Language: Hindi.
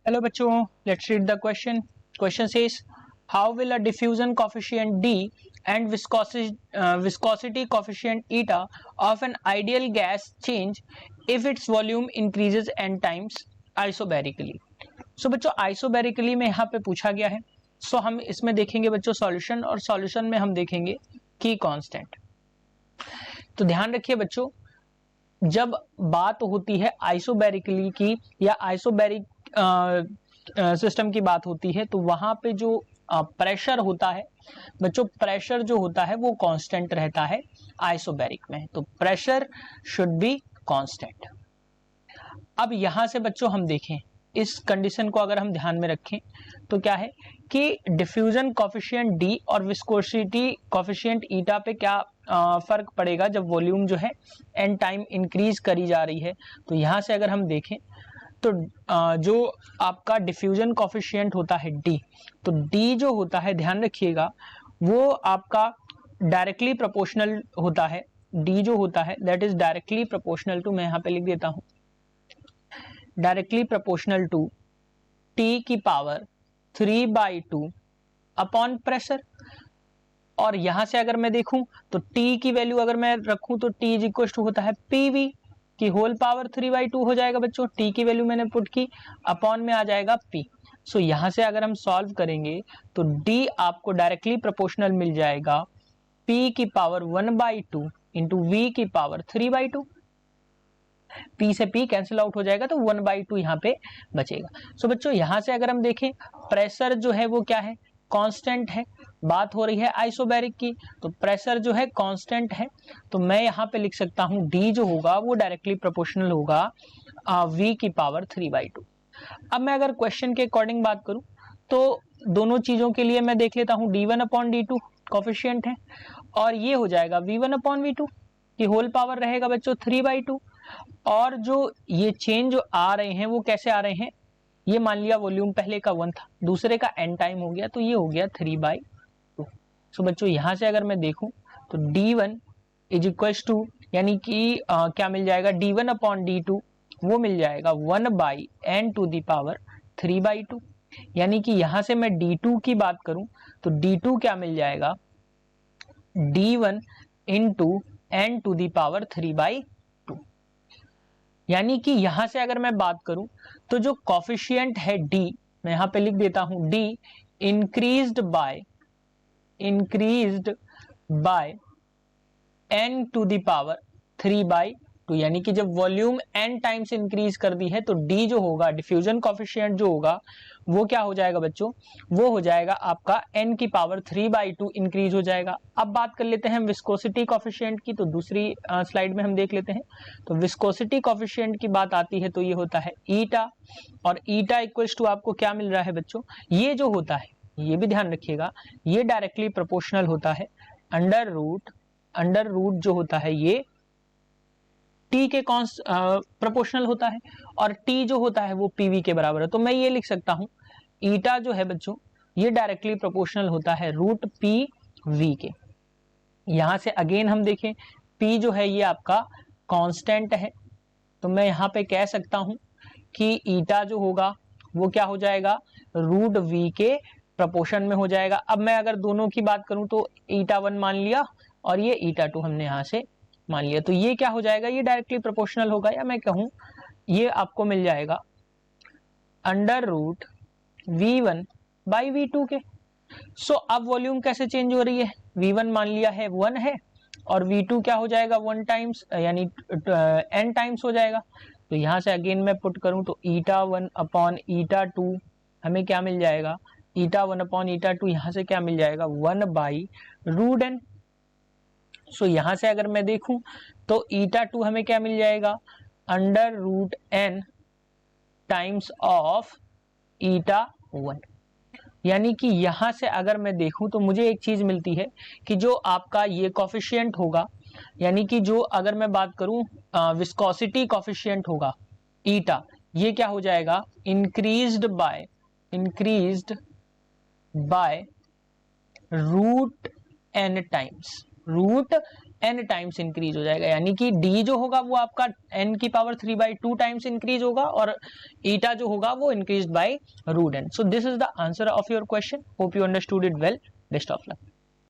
Hello बच्चों, let's read the question. Question says, how will a diffusion coefficient D and viscosity coefficient eta of an ideal gas change if its volume increases n times isobarically? So बच्चों isobarically में यहाँ पे पूछा गया है. So हम इसमें देखेंगे बच्चों सॉल्यूशन, और सॉल्यूशन में हम देखेंगे की कांस्टेंट. तो ध्यान रखिए बच्चों, जब बात होती है आइसोबैरिकली की या आइसोबैरिक सिस्टम की बात होती है, तो वहां पे जो प्रेशर होता है बच्चों, प्रेशर जो होता है वो कांस्टेंट रहता है आइसोबैरिक में. तो प्रेशर शुड बी कांस्टेंट. अब यहां से बच्चों हम देखें, इस कंडीशन को अगर हम ध्यान में रखें तो क्या है कि डिफ्यूजन कोफिशिएंट डी और विस्कोसिटी कोफिशिएंट ईटा पे क्या फर्क पड़ेगा जब वॉल्यूम जो है एन टाइम इंक्रीज करी जा रही है. तो यहां से अगर हम देखें तो जो आपका डिफ्यूजन कोफिशिएंट होता है डी, तो डी जो होता है ध्यान रखिएगा वो आपका डायरेक्टली प्रोपोर्शनल होता है. डी जो होता है that is directly proportional to, मैं यहां पे लिख देता हूं, डायरेक्टली प्रोपोर्शनल टू टी की पावर 3/2 अपॉन प्रेशर. और यहां से अगर मैं देखूं तो टी की वैल्यू अगर मैं रखूं तो टी इज इक्वल टू होता है पीवी की होल पावर 3/2 हो जाएगा बच्चों. टी की वैल्यू मैंने पुट की, अपॉन में आ जाएगा पी. सो यहां से अगर हम सॉल्व करेंगे तो डी आपको डायरेक्टली प्रोपोर्शनल मिल जाएगा पी की पावर 1/2 इंटू वी की पावर 3/2. पी से पी कैंसिल आउट हो जाएगा तो 1/2 यहाँ पे बचेगा. सो बच्चों यहां से अगर हम देखें प्रेशर जो है वो क्या है, कांस्टेंट है. बात हो रही है आइसोबैरिक की, तो प्रेशर जो है कांस्टेंट है. तो मैं यहाँ पे लिख सकता हूं डी जो होगा वो डायरेक्टली प्रोपोर्शनल होगा वी की पावर 3/2. अब मैं अगर क्वेश्चन के अकॉर्डिंग बात करूं तो दोनों चीजों के लिए मैं देख लेता हूं d1 अपॉन d2 कोफिशिएंट है, और ये हो जाएगा v1 अपॉन v2 की होल पावर रहेगा बच्चों 3/2. और जो ये चेंज जो आ रहे हैं वो कैसे आ रहे हैं, ये मान लिया वॉल्यूम पहले का 1 था, दूसरे का n टाइम हो गया, तो ये हो गया 3/2. सो बच्चों यहां से अगर मैं देखूं तो d1 इज इक्वल टू, यानी कि क्या मिल जाएगा, d1 अपॉन d2 वो मिल जाएगा 1/n टू दी पावर 3/2. यानी कि यहां से मैं d2 की बात करूं तो d2 क्या मिल जाएगा, d1 into n to the power 3/2. यानी कि यहां से अगर मैं बात करूं तो जो कॉफिशिएंट है d, मैं यहां पे लिख देता हूं d increased by n to the power 3/2. यानी कि जब वॉल्यूम n टाइम्स इंक्रीज कर दी है तो d जो होगा, डिफ्यूजन कॉफिशिएंट जो होगा वो क्या हो जाएगा बच्चों, वो हो जाएगा आपका n की पावर 3/2 इंक्रीज हो जाएगा. अब बात कर लेते हैं विस्कोसिटी कॉफिशिएंट की, तो दूसरी स्लाइड में हम देख लेते हैं. तो विस्कोसिटी कॉफिशिएंट की बात आती है तो ये होता है ईटा, और ईटा इक्वल्स टू आपको क्या मिल रहा है बच्चों, ये जो होता है, ये भी ध्यान रखिएगा, ये डायरेक्टली प्रोपोर्शनल होता है अंडर रूट जो होता है ये टी के प्रोपोर्शनल होता है, और टी जो होता है वो पीवी के बराबर है. तो मैं ये लिख सकता हूं ईटा जो है बच्चों ये डायरेक्टली प्रोपोर्शनल होता है रूट पी वी के. यहां से अगेन हम देखें पी जो है ये आपका कांस्टेंट है, तो मैं यहां पे कह सकता हूं कि ईटा जो होगा वो क्या हो जाएगा, रूट वी के प्रोपोर्शन में हो जाएगा. अब मैं अगर दोनों की बात करूं तो ईटा 1 मान लिया और ये ईटा 2 हमने यहां से मान लिया, तो ये क्या हो जाएगा, ये डायरेक्टली प्रोपोर्शनल होगा, या मैं कहूं ये आपको मिल जाएगा under root v1 by v2 के. सो अब वॉल्यूम कैसे चेंज हो रही है, v1 मान लिया है 1 है, और v2 क्या हो जाएगा 1 टाइम्स यानी n टाइम्स हो जाएगा. तो यहां से अगेन मैं पुट करूं तो ईटा1 अपॉन ईटा2 हमें क्या मिल जाएगा, ईटा1 अपॉन ईटा2 यहां से क्या मिल जाएगा 1/√n. सो यहां से अगर मैं देखूं तो ईटा2 हमें क्या मिल जाएगा, under root n times of eta. यानी कि यहां से अगर मैं देखूं तो मुझे एक चीज मिलती है कि जो आपका ये कॉफिशिएंट होगा, यानी कि जो अगर मैं बात करूं विस्कोसिटी कॉफिशिएंट होगा ईटा, ये क्या हो जाएगा, increased by root n times n times increase हो जाएगा, यानी कि d जो होगा वो आपका n की पावर 3/2 टाइम्स इंक्रीज होगा और ईटा जो होगा वो increase by √n. So this is the answer of your question. Hope you understood it well. Best of luck.